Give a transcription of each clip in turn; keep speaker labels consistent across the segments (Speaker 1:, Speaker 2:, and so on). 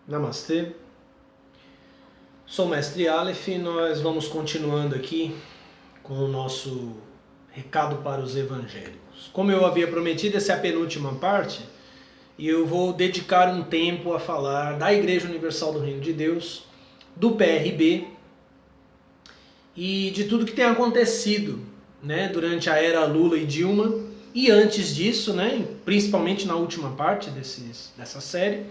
Speaker 1: Namastê, sou o Mestre Aleph e nós vamos continuando aqui com o nosso recado para os evangélicos. Como eu havia prometido, essa é a penúltima parte e eu vou dedicar um tempo a falar da Igreja Universal do Reino de Deus, do PRB e de tudo que tem acontecido, né, durante a era Lula e Dilma e antes disso, né, principalmente na última parte dessa série,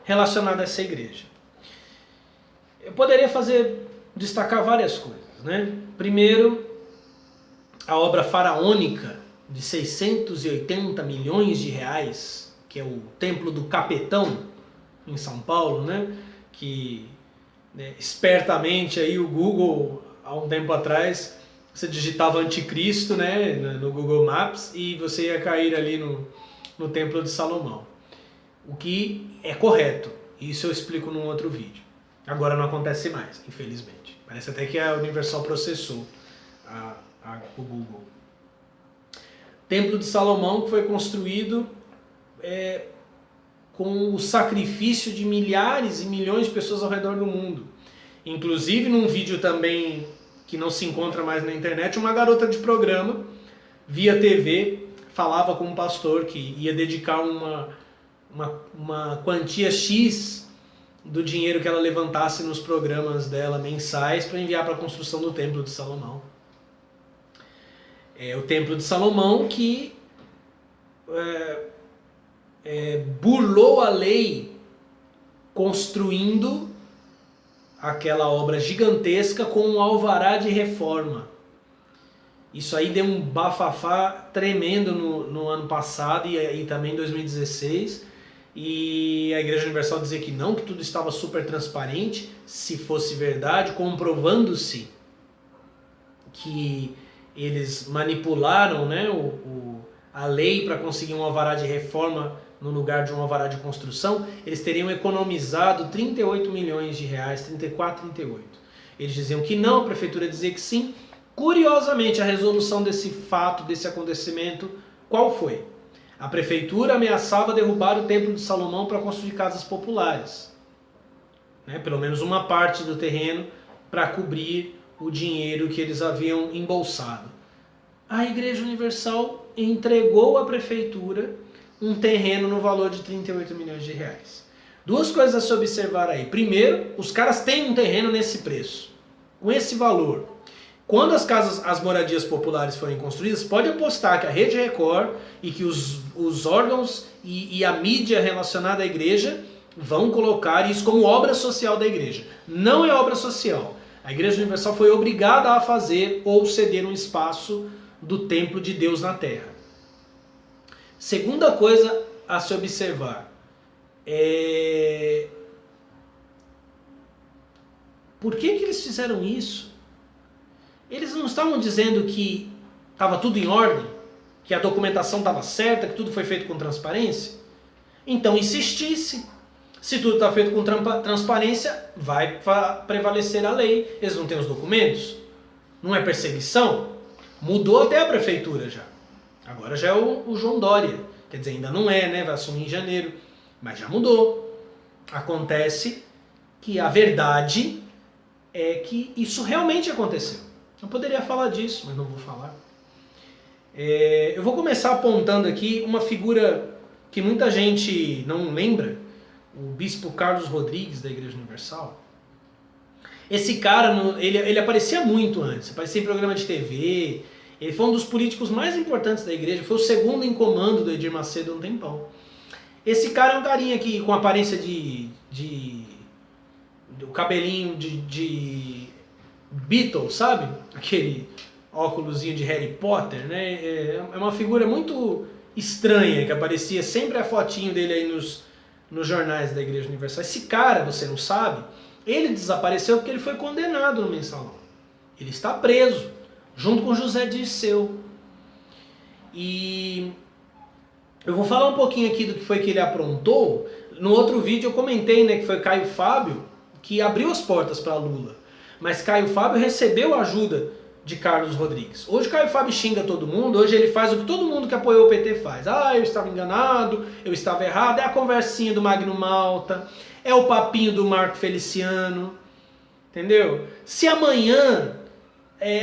Speaker 1: relacionada a essa igreja. Eu poderia destacar várias coisas, né? Primeiro, a obra faraônica de 680 milhões de reais, que é o Templo do Capetão, em São Paulo, né? Que espertamente aí o Google, há um tempo atrás, você digitava anticristo, né, no Google Maps e você ia cair ali no Templo de Salomão. O que é correto. Isso eu explico num outro vídeo. Agora não acontece mais, infelizmente. Parece até que a Universal processou o Google. Templo de Salomão que foi construído com o sacrifício de milhares e milhões de pessoas ao redor do mundo. Inclusive, num vídeo também que não se encontra mais na internet, uma garota de programa, via TV, falava com um pastor que ia dedicar uma quantia X do dinheiro que ela levantasse nos programas dela mensais para enviar para a construção do Templo de Salomão. É o Templo de Salomão que burlou a lei construindo aquela obra gigantesca com um alvará de reforma. Isso aí deu um bafafá tremendo no ano passado e também em 2016. E a Igreja Universal dizia que não, que tudo estava super transparente, se fosse verdade, comprovando-se que eles manipularam, né, a lei para conseguir um alvará de reforma no lugar de um alvará de construção, eles teriam economizado 38 milhões de reais, 34, 38. Eles diziam que não, a prefeitura dizia que sim. Curiosamente, a resolução desse fato, desse acontecimento, qual foi? A prefeitura ameaçava derrubar o Templo de Salomão para construir casas populares. Né? Pelo menos uma parte do terreno para cobrir o dinheiro que eles haviam embolsado. A Igreja Universal entregou à prefeitura um terreno no valor de 38 milhões de reais. Duas coisas a se observar aí. Primeiro, os caras têm um terreno nesse preço, com esse valor. Quando as moradias populares forem construídas, pode apostar que a Rede Record e que os órgãos e a mídia relacionada à igreja vão colocar isso como obra social da igreja. Não é obra social. A Igreja Universal foi obrigada a fazer ou ceder um espaço do templo de Deus na terra. Segunda coisa a se observar por que eles fizeram isso? Eles não estavam dizendo que estava tudo em ordem, que a documentação estava certa, que tudo foi feito com transparência? Então insistisse. Se tudo está feito com transparência, vai prevalecer a lei. Eles não têm os documentos? Não é perseguição? Mudou até a prefeitura já. Agora já é o João Dória. Quer dizer, ainda não é, né? Vai assumir em janeiro. Mas já mudou. Acontece que a verdade é que isso realmente aconteceu. Eu poderia falar disso, mas não vou falar. Eu vou começar apontando aqui uma figura que muita gente não lembra, o Bispo Carlos Rodrigues, da Igreja Universal. Esse cara, ele aparecia muito antes, aparecia em programa de TV, ele foi um dos políticos mais importantes da igreja, foi o segundo em comando do Edir Macedo há um tempão. Esse cara é um carinha aqui com aparência do cabelinho de Beatles, sabe? Aquele óculosinho de Harry Potter, né? É uma figura muito estranha, que aparecia sempre a fotinho dele aí nos jornais da Igreja Universal. Esse cara, você não sabe, ele desapareceu porque ele foi condenado no mensalão. Ele está preso, junto com José Dirceu. E eu vou falar um pouquinho aqui do que foi que ele aprontou. No outro vídeo eu comentei, né, que foi Caio Fábio que abriu as portas para Lula. Mas Caio Fábio recebeu ajuda de Carlos Rodrigues. Hoje o Caio Fábio xinga todo mundo, hoje ele faz o que todo mundo que apoiou o PT faz. Ah, eu estava enganado, eu estava errado. É a conversinha do Magno Malta, é o papinho do Marco Feliciano, entendeu? Se amanhã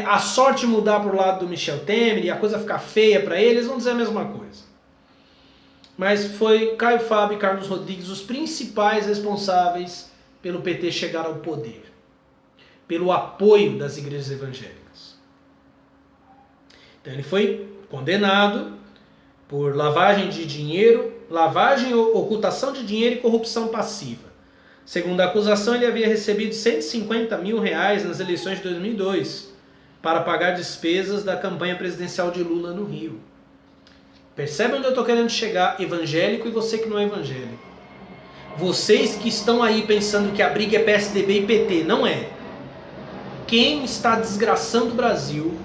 Speaker 1: a sorte mudar pro lado do Michel Temer e a coisa ficar feia para eles vão dizer a mesma coisa. Mas foi Caio Fábio e Carlos Rodrigues os principais responsáveis pelo PT chegar ao poder, pelo apoio das igrejas evangélicas. Então ele foi condenado por lavagem de dinheiro, lavagem, ocultação de dinheiro e corrupção passiva. Segundo a acusação, ele havia recebido R$150 mil nas eleições de 2002 para pagar despesas da campanha presidencial de Lula no Rio. Percebe onde eu estou querendo chegar, evangélico e você que não é evangélico. Vocês que estão aí pensando que a briga é PSDB e PT, não é. Quem está desgraçando o Brasil,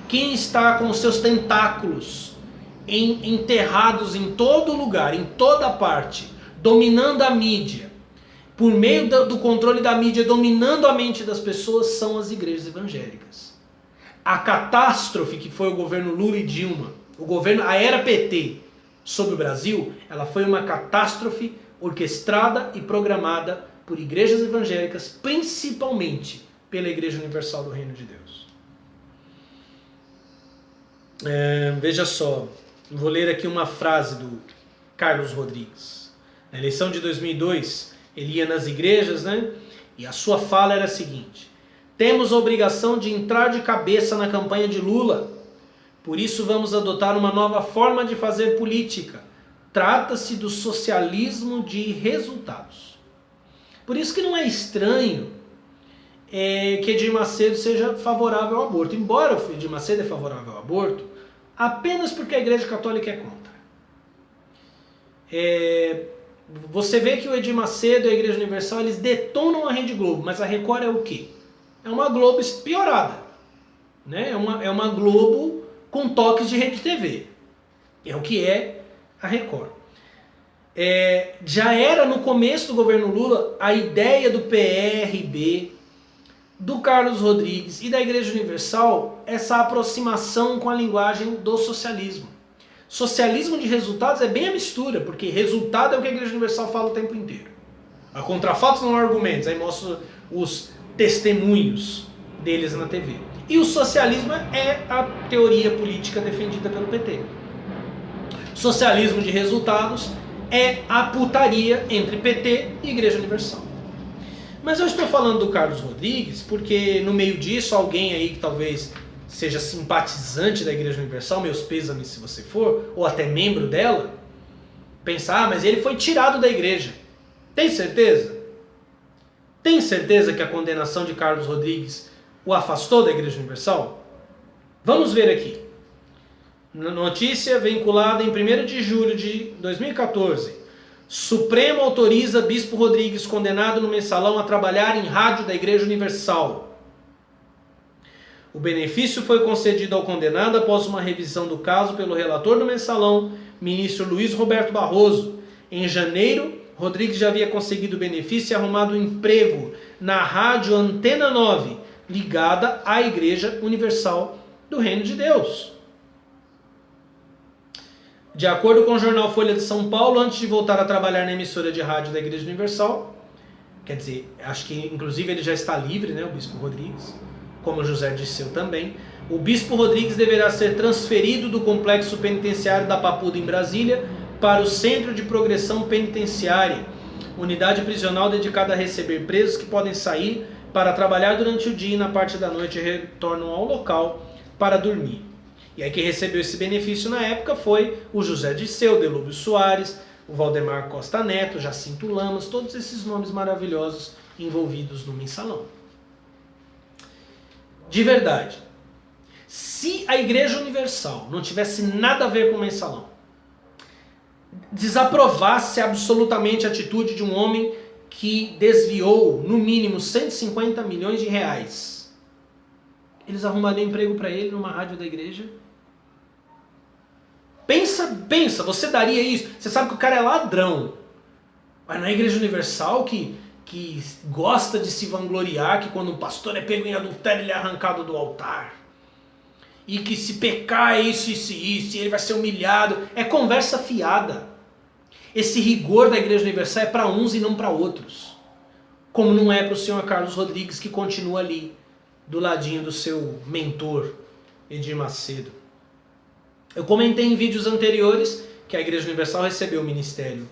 Speaker 1: quem está com seus tentáculos enterrados em todo lugar, em toda parte, dominando a mídia, por meio do controle da mídia, dominando a mente das pessoas, são as igrejas evangélicas. A catástrofe que foi o governo Lula e Dilma, a era PT sobre o Brasil, ela foi uma catástrofe orquestrada e programada por igrejas evangélicas, principalmente pela Igreja Universal do Reino de Deus. Veja só, vou ler aqui uma frase do Carlos Rodrigues. Na eleição de 2002, ele ia nas igrejas, né? E a sua fala era a seguinte: temos a obrigação de entrar de cabeça na campanha de Lula. Por isso vamos adotar uma nova forma de fazer política. Trata-se do socialismo de resultados. Por isso que não é estranho que Edir Macedo seja favorável ao aborto. Embora o Edir Macedo é favorável ao aborto, apenas porque a Igreja Católica é contra. Você vê que o Edir Macedo e a Igreja Universal, eles detonam a Rede Globo, mas a Record é o quê? É uma Globo piorada. Né? É uma Globo com toques de Rede TV. É o que é a Record. Já era no começo do governo Lula a ideia do PRB, do Carlos Rodrigues e da Igreja Universal, essa aproximação com a linguagem do socialismo. Socialismo de resultados é bem a mistura, porque resultado é o que a Igreja Universal fala o tempo inteiro. A contrafatos não há argumentos, aí mostra os testemunhos deles na TV. E o socialismo é a teoria política defendida pelo PT. Socialismo de resultados é a putaria entre PT e Igreja Universal. Mas eu estou falando do Carlos Rodrigues porque no meio disso alguém aí que talvez seja simpatizante da Igreja Universal, meus pêsames se você for, ou até membro dela, pensar, mas ele foi tirado da igreja. Tem certeza? Tem certeza que a condenação de Carlos Rodrigues o afastou da Igreja Universal? Vamos ver aqui. Notícia vinculada em 1º de julho de 2014. Supremo autoriza Bispo Rodrigues, condenado no mensalão, a trabalhar em rádio da Igreja Universal. O benefício foi concedido ao condenado após uma revisão do caso pelo relator do mensalão, ministro Luiz Roberto Barroso. Em janeiro, Rodrigues já havia conseguido o benefício e arrumado um emprego na rádio Antena 9, ligada à Igreja Universal do Reino de Deus. De acordo com o jornal Folha de São Paulo, antes de voltar a trabalhar na emissora de rádio da Igreja Universal, quer dizer, acho que inclusive ele já está livre, né, o Bispo Rodrigues, como José Dirceu também, o Bispo Rodrigues deverá ser transferido do complexo penitenciário da Papuda em Brasília para o Centro de Progressão Penitenciária, unidade prisional dedicada a receber presos que podem sair para trabalhar durante o dia e na parte da noite retornam ao local para dormir. E aí quem recebeu esse benefício na época foi o José Dirceu, Delúbio Soares, o Valdemar Costa Neto, Jacinto Lamas, todos esses nomes maravilhosos envolvidos no mensalão. De verdade, se a Igreja Universal não tivesse nada a ver com o mensalão, desaprovasse absolutamente a atitude de um homem que desviou no mínimo 150 milhões de reais, eles arrumariam emprego para ele numa rádio da igreja? Pensa, você daria isso? Você sabe que o cara é ladrão, mas na Igreja Universal que gosta de se vangloriar que quando um pastor é pego em adultério ele é arrancado do altar. e que se pecar é isso, isso e isso, e ele vai ser humilhado. É conversa fiada. Esse rigor da Igreja Universal é para uns e não para outros. Como não é para o senhor Carlos Rodrigues, que continua ali, do ladinho do seu mentor, Edir Macedo. Eu comentei em vídeos anteriores que a Igreja Universal recebeu o Ministério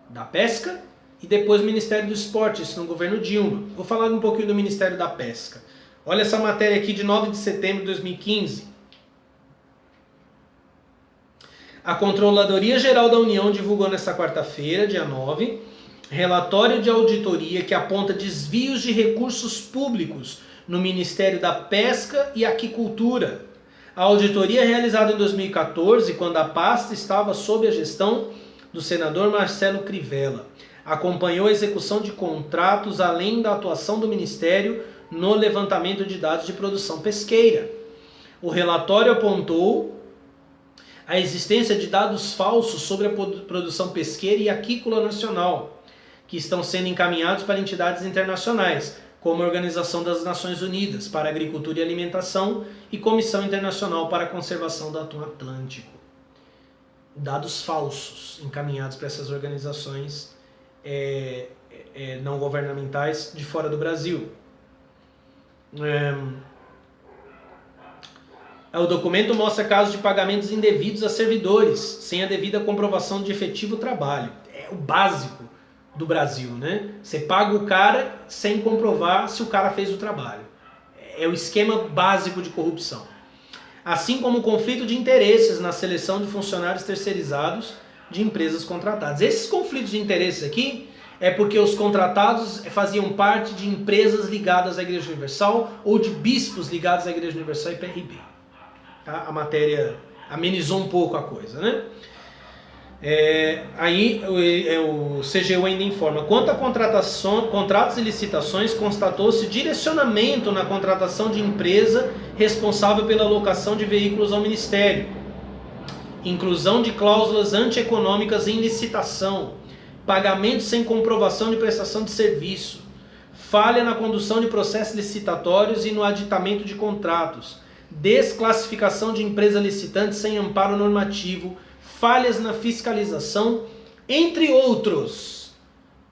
Speaker 1: da Pesca e depois o Ministério do Esporte, isso no governo Dilma. Vou falar um pouquinho do Ministério da Pesca. Olha essa matéria aqui de 9 de setembro de 2015. A Controladoria Geral da União divulgou nesta quarta-feira, dia 9, relatório de auditoria que aponta desvios de recursos públicos no Ministério da Pesca e Aquicultura. A auditoria realizada em 2014, quando a pasta estava sob a gestão do senador Marcelo Crivella, acompanhou a execução de contratos além da atuação do Ministério no levantamento de dados de produção pesqueira. O relatório apontou a existência de dados falsos sobre a produção pesqueira e aquícola nacional, que estão sendo encaminhados para entidades internacionais, como a Organização das Nações Unidas para a Agricultura e Alimentação e Comissão Internacional para a Conservação do Atum Atlântico. Dados falsos encaminhados para essas organizações não governamentais de fora do Brasil. O documento mostra casos de pagamentos indevidos a servidores, sem a devida comprovação de efetivo trabalho. É o básico do Brasil, né? Você paga o cara sem comprovar se o cara fez o trabalho. É o esquema básico de corrupção. Assim como o conflito de interesses na seleção de funcionários terceirizados de empresas contratadas. Esses conflitos de interesses aqui é porque os contratados faziam parte de empresas ligadas à Igreja Universal ou de bispos ligados à Igreja Universal e PRB. Tá? A matéria amenizou um pouco a coisa, né? Aí o CGU ainda informa: quanto a contratos e licitações, constatou-se direcionamento na contratação de empresa responsável pela alocação de veículos ao Ministério, inclusão de cláusulas antieconômicas em licitação, pagamento sem comprovação de prestação de serviço, falha na condução de processos licitatórios e no aditamento de contratos, desclassificação de empresa licitante sem amparo normativo, falhas na fiscalização, entre outros.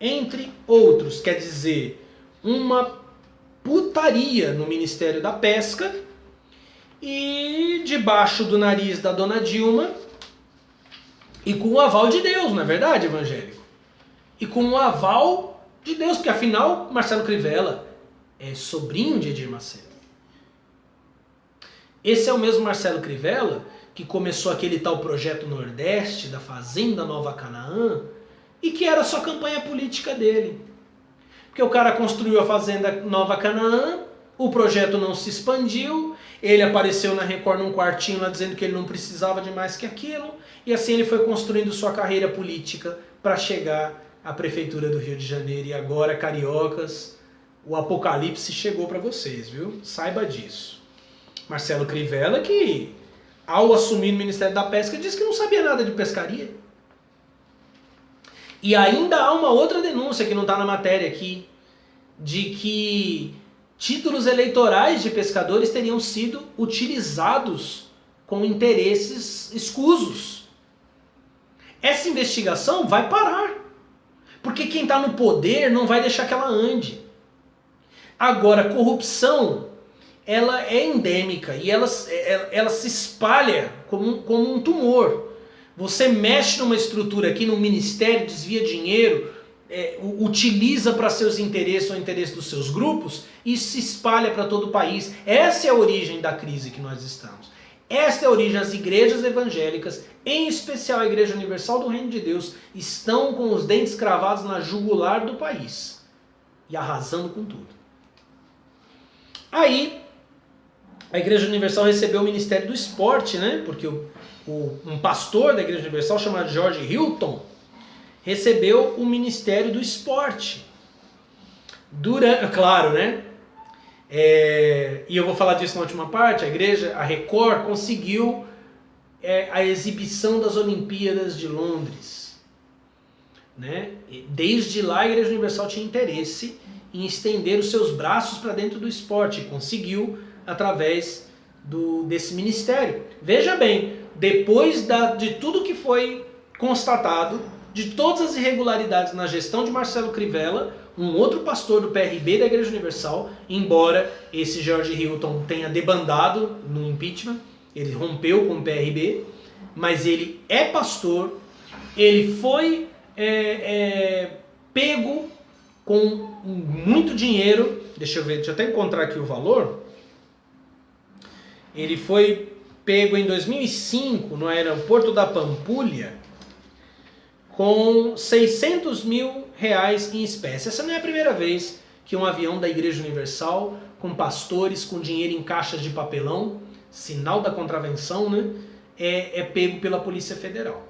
Speaker 1: Entre outros, quer dizer, uma putaria no Ministério da Pesca e debaixo do nariz da dona Dilma e com o aval de Deus, não é verdade, evangélico? E com o aval de Deus, porque afinal Marcelo Crivella é sobrinho de Edir Macedo. Esse é o mesmo Marcelo Crivella que começou aquele tal projeto Nordeste da Fazenda Nova Canaã e que era só campanha política dele. Porque o cara construiu a Fazenda Nova Canaã, o projeto não se expandiu, ele apareceu na Record num quartinho lá dizendo que ele não precisava de mais que aquilo, e assim ele foi construindo sua carreira política para chegar à Prefeitura do Rio de Janeiro. E agora, cariocas, o apocalipse chegou para vocês, viu? Saiba disso. Marcelo Crivella, que ao assumir o Ministério da Pesca, disse que não sabia nada de pescaria. E ainda há uma outra denúncia que não está na matéria aqui, de que títulos eleitorais de pescadores teriam sido utilizados com interesses escusos. Essa investigação vai parar, porque quem está no poder não vai deixar que ela ande. Agora, corrupção, ela é endêmica e ela se espalha como um tumor. Você mexe numa estrutura aqui, no ministério, desvia dinheiro, utiliza para seus interesses ou interesse dos seus grupos e se espalha para todo o país. Essa é a origem da crise que nós estamos. Esta é a origem. As igrejas evangélicas, em especial a Igreja Universal do Reino de Deus, estão com os dentes cravados na jugular do país e arrasando com tudo. Aí, a Igreja Universal recebeu o Ministério do Esporte, né? Porque um pastor da Igreja Universal chamado George Hilton recebeu o Ministério do Esporte. Claro, né? E eu vou falar disso na última parte. A Record conseguiu a exibição das Olimpíadas de Londres, né? Desde lá a Igreja Universal tinha interesse em estender os seus braços para dentro do esporte. Conseguiu através desse ministério. Veja bem, depois de tudo que foi constatado, de todas as irregularidades na gestão de Marcelo Crivella, um outro pastor do PRB da Igreja Universal, embora esse George Hilton tenha debandado no impeachment, ele rompeu com o PRB, mas ele é pastor, ele foi pego com muito dinheiro, deixa eu até encontrar aqui o valor, ele foi pego em 2005 no aeroporto da Pampulha com 600 mil reais em espécie. Essa não é a primeira vez que um avião da Igreja Universal, com pastores, com dinheiro em caixas de papelão, sinal da contravenção, né, é pego pela Polícia Federal.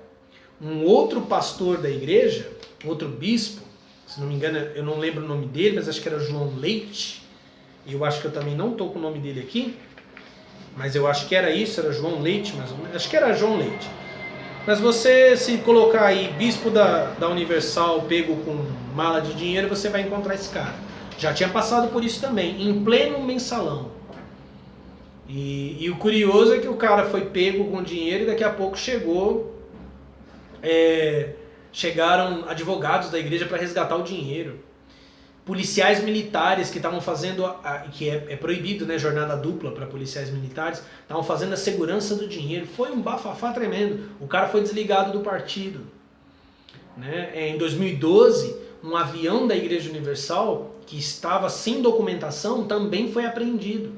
Speaker 1: Um outro pastor da igreja, outro bispo, se não me engano, eu não lembro o nome dele, mas acho que era João Leite, e eu acho que eu também não estou com o nome dele aqui, mas eu acho que era isso, era João Leite, mas acho que era João Leite. Mas você, se colocar aí bispo da Universal pego com mala de dinheiro, você vai encontrar esse cara. Já tinha passado por isso também, em pleno mensalão. E o curioso é que o cara foi pego com dinheiro e daqui a pouco chegaram advogados da igreja para resgatar o dinheiro. Policiais militares que estavam fazendo, que é proibido, né, jornada dupla para policiais militares, estavam fazendo a segurança do dinheiro. Foi um bafafá tremendo. O cara foi desligado do partido. Né? Em 2012, um avião da Igreja Universal, que estava sem documentação, também foi apreendido.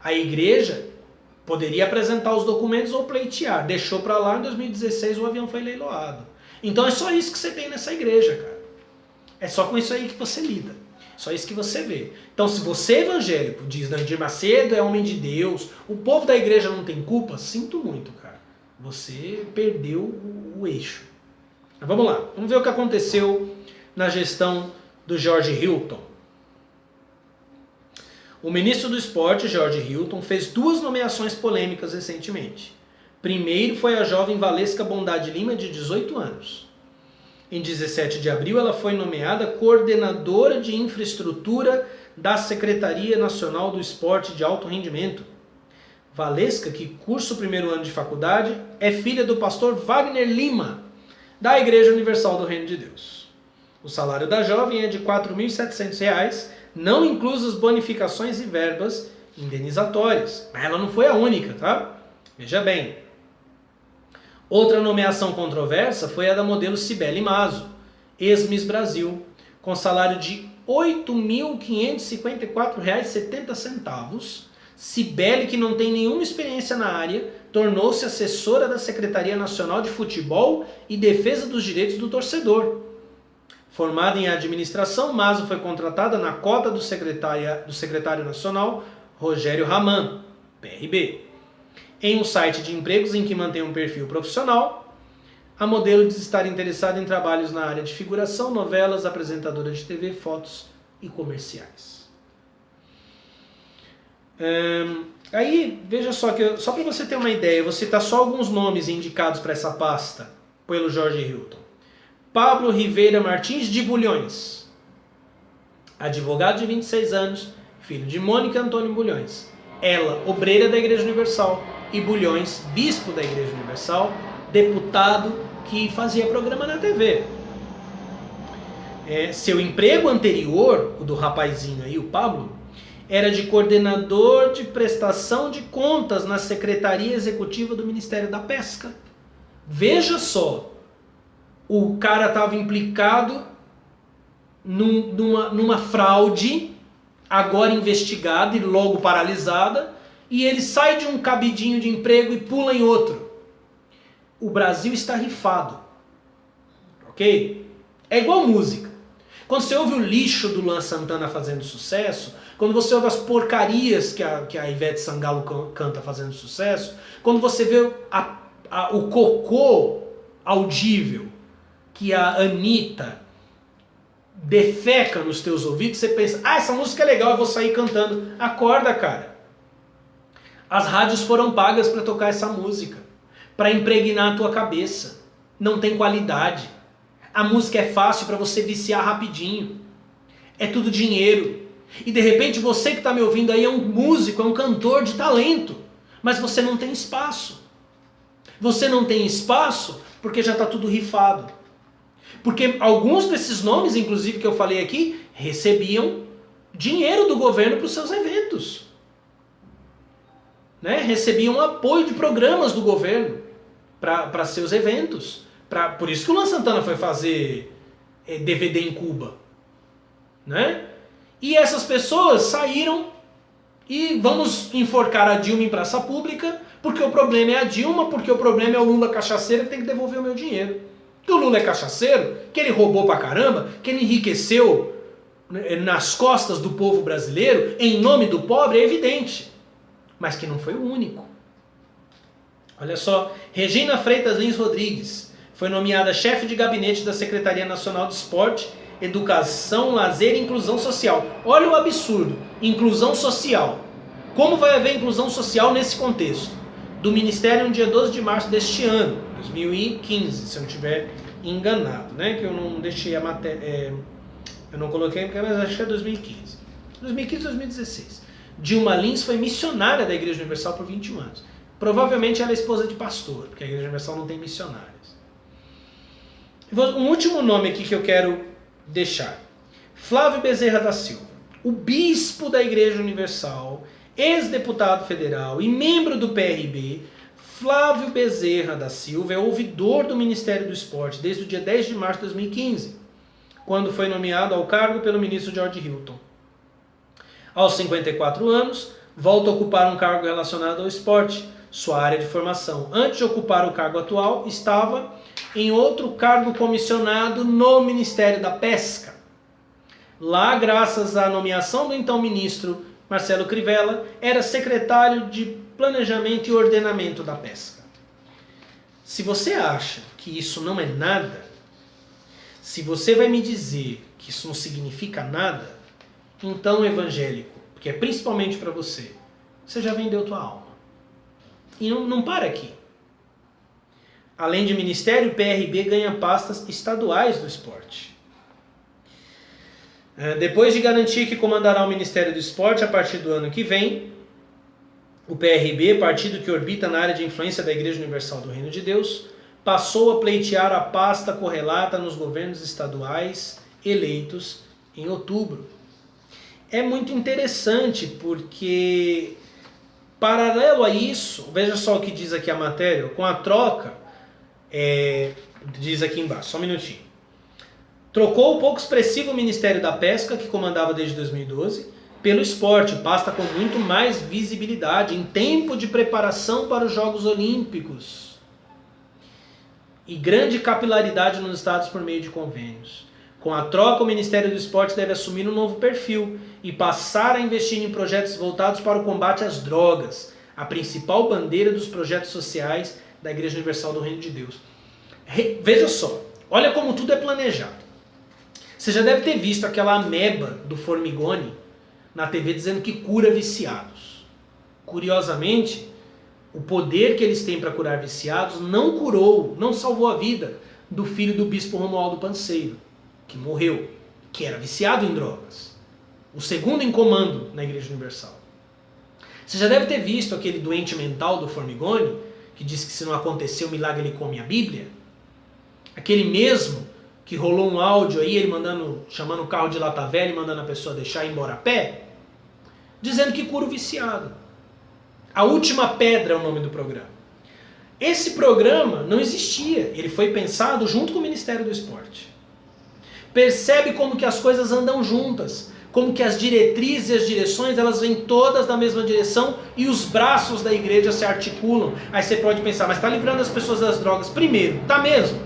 Speaker 1: A igreja poderia apresentar os documentos ou pleitear. Deixou para lá, em 2016 o avião foi leiloado. Então é só isso que você tem nessa igreja, cara. É só com isso aí que você lida. Só isso que você vê. Então, se você é evangélico, diz Nandir Macedo é homem de Deus, o povo da igreja não tem culpa, sinto muito, cara. Você perdeu o eixo. Mas vamos lá, vamos ver o que aconteceu na gestão do George Hilton. O ministro do Esporte, George Hilton, fez 2 nomeações polêmicas recentemente. Primeiro foi a jovem Valesca Bondade Lima, de 18 anos. Em 17 de abril, ela foi nomeada coordenadora de infraestrutura da Secretaria Nacional do Esporte de Alto Rendimento. Valesca, que cursa o primeiro ano de faculdade, é filha do pastor Wagner Lima, da Igreja Universal do Reino de Deus. O salário da jovem é de R$ 4.700, não inclusas bonificações e verbas indenizatórias. Mas ela não foi a única, tá? Veja bem. Outra nomeação controversa foi a da modelo Cibele Mazo, ex-Miss Brasil, com salário de R$ 8.554,70. Cibele, que não tem nenhuma experiência na área, tornou-se assessora da Secretaria Nacional de Futebol e Defesa dos Direitos do Torcedor. Formada em administração, Mazo foi contratada na cota do secretário nacional Rogério Raman, PRB. Em um site de empregos em que mantém um perfil profissional, a modelo diz estar interessada em trabalhos na área de figuração, novelas, apresentadora de TV, fotos e comerciais. Aí, veja só, só para você ter uma ideia, eu vou citar só alguns nomes indicados para essa pasta pelo George Hilton. Pablo Rivera Martins de Bulhões, advogado de 26 anos, filho de Mônica Antônio Bulhões. Ela, obreira da Igreja Universal, e Bulhões, bispo da Igreja Universal, deputado que fazia programa na TV. Seu emprego anterior, o do rapazinho aí, o Pablo, era de coordenador de prestação de contas na Secretaria Executiva do Ministério da Pesca. Veja só, o cara estava implicado numa fraude, agora investigada e logo paralisada, e ele sai de um cabidinho de emprego e pula em outro. O Brasil está rifado. Ok? É igual música. Quando você ouve o lixo do Luan Santana fazendo sucesso, quando você ouve as porcarias que a Ivete Sangalo canta fazendo sucesso, quando você vê o cocô audível que a Anitta defeca nos teus ouvidos, você pensa, essa música é legal, eu vou sair cantando. Acorda, cara. As rádios foram pagas para tocar essa música, para impregnar a tua cabeça. Não tem qualidade. A música é fácil para você viciar rapidinho. É tudo dinheiro. E de repente você que está me ouvindo aí é um músico, é um cantor de talento. Mas você não tem espaço. Você não tem espaço porque já está tudo rifado. Porque alguns desses nomes, inclusive, que eu falei aqui, recebiam dinheiro do governo para os seus eventos. Né? Recebiam apoio de programas do governo para seus eventos. Por isso que o Luan Santana foi fazer DVD em Cuba. Né? E essas pessoas saíram e vamos enforcar a Dilma em praça pública, porque o problema é a Dilma, porque o problema é o Lula cachaceiro que tem que devolver o meu dinheiro. Que o Lula é cachaceiro, que ele roubou pra caramba, que ele enriqueceu nas costas do povo brasileiro, em nome do pobre, é evidente. Mas que não foi o único. Olha só, Regina Freitas Lins Rodrigues foi nomeada chefe de gabinete da Secretaria Nacional de Esporte, Educação, Lazer e Inclusão Social. Olha o absurdo, inclusão social. Como vai haver inclusão social nesse contexto? Do Ministério no dia 12 de março deste ano, 2015, se eu não estiver enganado, né? Que eu não deixei a matéria, eu não coloquei, mas acho que é 2015. 2015, 2016. Dilma Lins foi missionária da Igreja Universal por 21 anos. Provavelmente ela é esposa de pastor, porque a Igreja Universal não tem missionárias. Um último nome aqui que eu quero deixar. Flávio Bezerra da Silva, o bispo da Igreja Universal, ex-deputado federal e membro do PRB, Flávio Bezerra da Silva é ouvidor do Ministério do Esporte desde o dia 10 de março de 2015, quando foi nomeado ao cargo pelo ministro George Hilton. Aos 54 anos, volta a ocupar um cargo relacionado ao esporte, sua área de formação. Antes de ocupar o cargo atual, estava em outro cargo comissionado no Ministério da Pesca. Lá, graças à nomeação do então ministro Marcelo Crivella, era secretário de Planejamento e Ordenamento da Pesca. Se você acha que isso não é nada, se você vai me dizer que isso não significa nada, então, evangélico, que é principalmente para você, você já vendeu tua alma. E não para aqui. Além de ministério, o PRB ganha pastas estaduais do esporte. Depois de garantir que comandará o Ministério do Esporte a partir do ano que vem, o PRB, partido que orbita na área de influência da Igreja Universal do Reino de Deus, passou a pleitear a pasta correlata nos governos estaduais eleitos em outubro. É muito interessante porque, paralelo a isso, veja só o que diz aqui a matéria, com a troca, diz aqui embaixo, só um minutinho. Trocou o pouco expressivo Ministério da Pesca, que comandava desde 2012, pelo esporte, pasta com muito mais visibilidade, em tempo de preparação para os Jogos Olímpicos. E grande capilaridade nos estados por meio de convênios. Com a troca, o Ministério do Esporte deve assumir um novo perfil e passar a investir em projetos voltados para o combate às drogas, a principal bandeira dos projetos sociais da Igreja Universal do Reino de Deus. Veja só, olha como tudo é planejado. Você já deve ter visto aquela ameba do Formigoni na TV dizendo que cura viciados. Curiosamente, o poder que eles têm para curar viciados não curou, não salvou a vida do filho do bispo Romualdo Panseiro, que morreu, que era viciado em drogas. O segundo em comando na Igreja Universal. Você já deve ter visto aquele doente mental do Formigoni, que diz que se não acontecer o milagre ele come a Bíblia. Aquele mesmo que rolou um áudio aí, ele chamando o carro de lata velha e mandando a pessoa deixar ir embora a pé, dizendo que cura o viciado. A Última Pedra é o nome do programa. Esse programa não existia, ele foi pensado junto com o Ministério do Esporte. Percebe como que as coisas andam juntas, como que as diretrizes e as direções, elas vêm todas na mesma direção e os braços da igreja se articulam. Aí você pode pensar, mas está livrando as pessoas das drogas? Primeiro, está mesmo.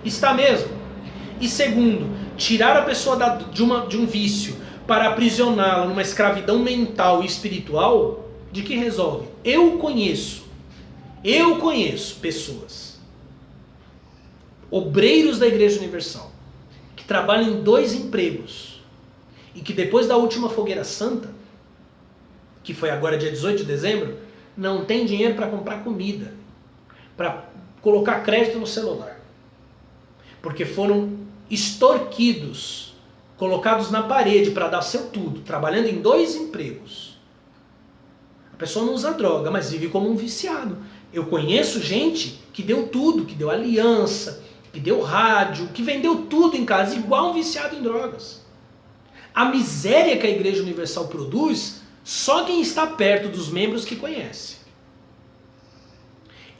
Speaker 1: Está mesmo. E segundo, tirar a pessoa de um vício para aprisioná-la numa escravidão mental e espiritual, de que resolve? Eu conheço pessoas, obreiros da Igreja Universal, que trabalham em 2 empregos e que depois da última fogueira santa, que foi agora dia 18 de dezembro, não tem dinheiro para comprar comida, para colocar crédito no celular, porque foram extorquidos, colocados na parede para dar seu tudo, trabalhando em 2 empregos. A pessoa não usa droga, mas vive como um viciado. Eu conheço gente que deu tudo, que deu aliança, que deu rádio, que vendeu tudo em casa, igual um viciado em drogas. A miséria que a Igreja Universal produz, só quem está perto dos membros que conhece.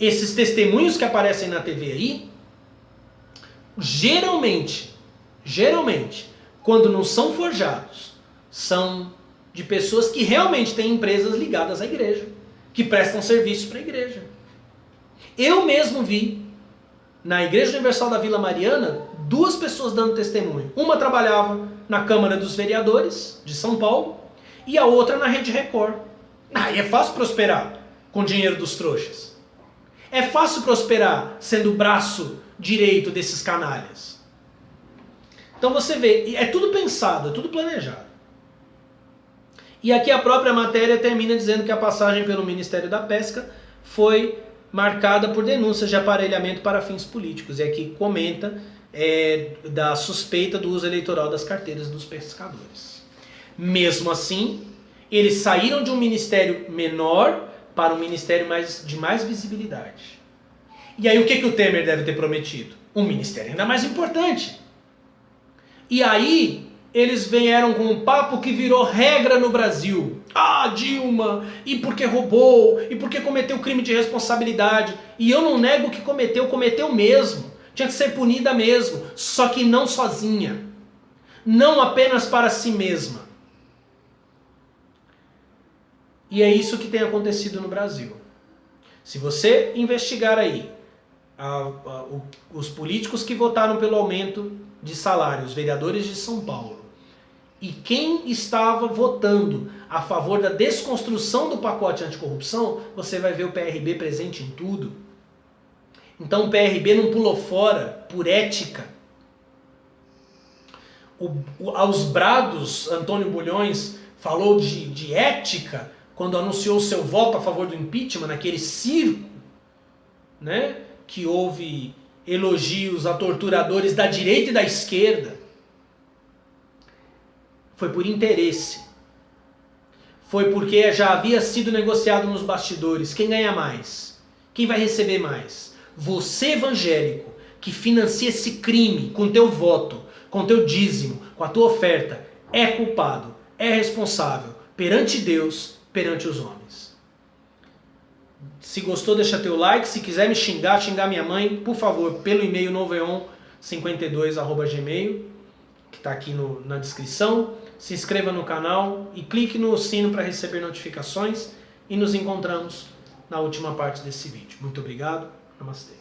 Speaker 1: Esses testemunhos que aparecem na TV aí, geralmente, quando não são forjados, são de pessoas que realmente têm empresas ligadas à igreja, que prestam serviços para a igreja. Eu mesmo vi, na Igreja Universal da Vila Mariana, 2 pessoas dando testemunho. Uma trabalhava na Câmara dos Vereadores de São Paulo e a outra na Rede Record. Aí é fácil prosperar com o dinheiro dos trouxas. É fácil prosperar sendo o braço direito desses canalhas. Então você vê, é tudo pensado, é tudo planejado. E aqui a própria matéria termina dizendo que a passagem pelo Ministério da Pesca foi marcada por denúncias de aparelhamento para fins políticos. E aqui comenta da suspeita do uso eleitoral das carteiras dos pescadores. Mesmo assim, eles saíram de um ministério menor para um ministério de mais visibilidade. E aí o que o Temer deve ter prometido? Um ministério ainda mais importante. E aí eles vieram com um papo que virou regra no Brasil. Ah, Dilma, e porque roubou, e porque cometeu crime de responsabilidade. E eu não nego que cometeu mesmo. Tinha que ser punida mesmo, só que não sozinha. Não apenas para si mesma. E é isso que tem acontecido no Brasil. Se você investigar aí os políticos que votaram pelo aumento de salário, os vereadores de São Paulo, e quem estava votando a favor da desconstrução do pacote anticorrupção, você vai ver o PRB presente em tudo. Então o PRB não pulou fora por ética. Aos brados, Antônio Bulhões falou de ética quando anunciou seu voto a favor do impeachment, naquele circo, né, que houve elogios a torturadores da direita e da esquerda. Foi por interesse. Foi porque já havia sido negociado nos bastidores. Quem ganha mais? Quem vai receber mais? Você, evangélico, que financia esse crime com teu voto, com teu dízimo, com a tua oferta, é culpado, é responsável perante Deus, perante os homens. Se gostou, deixa teu like. Se quiser me xingar minha mãe, por favor, pelo e-mail noveon52@gmail, que está aqui na descrição. Se inscreva no canal e clique no sino para receber notificações. E nos encontramos na última parte desse vídeo. Muito obrigado. Namastê.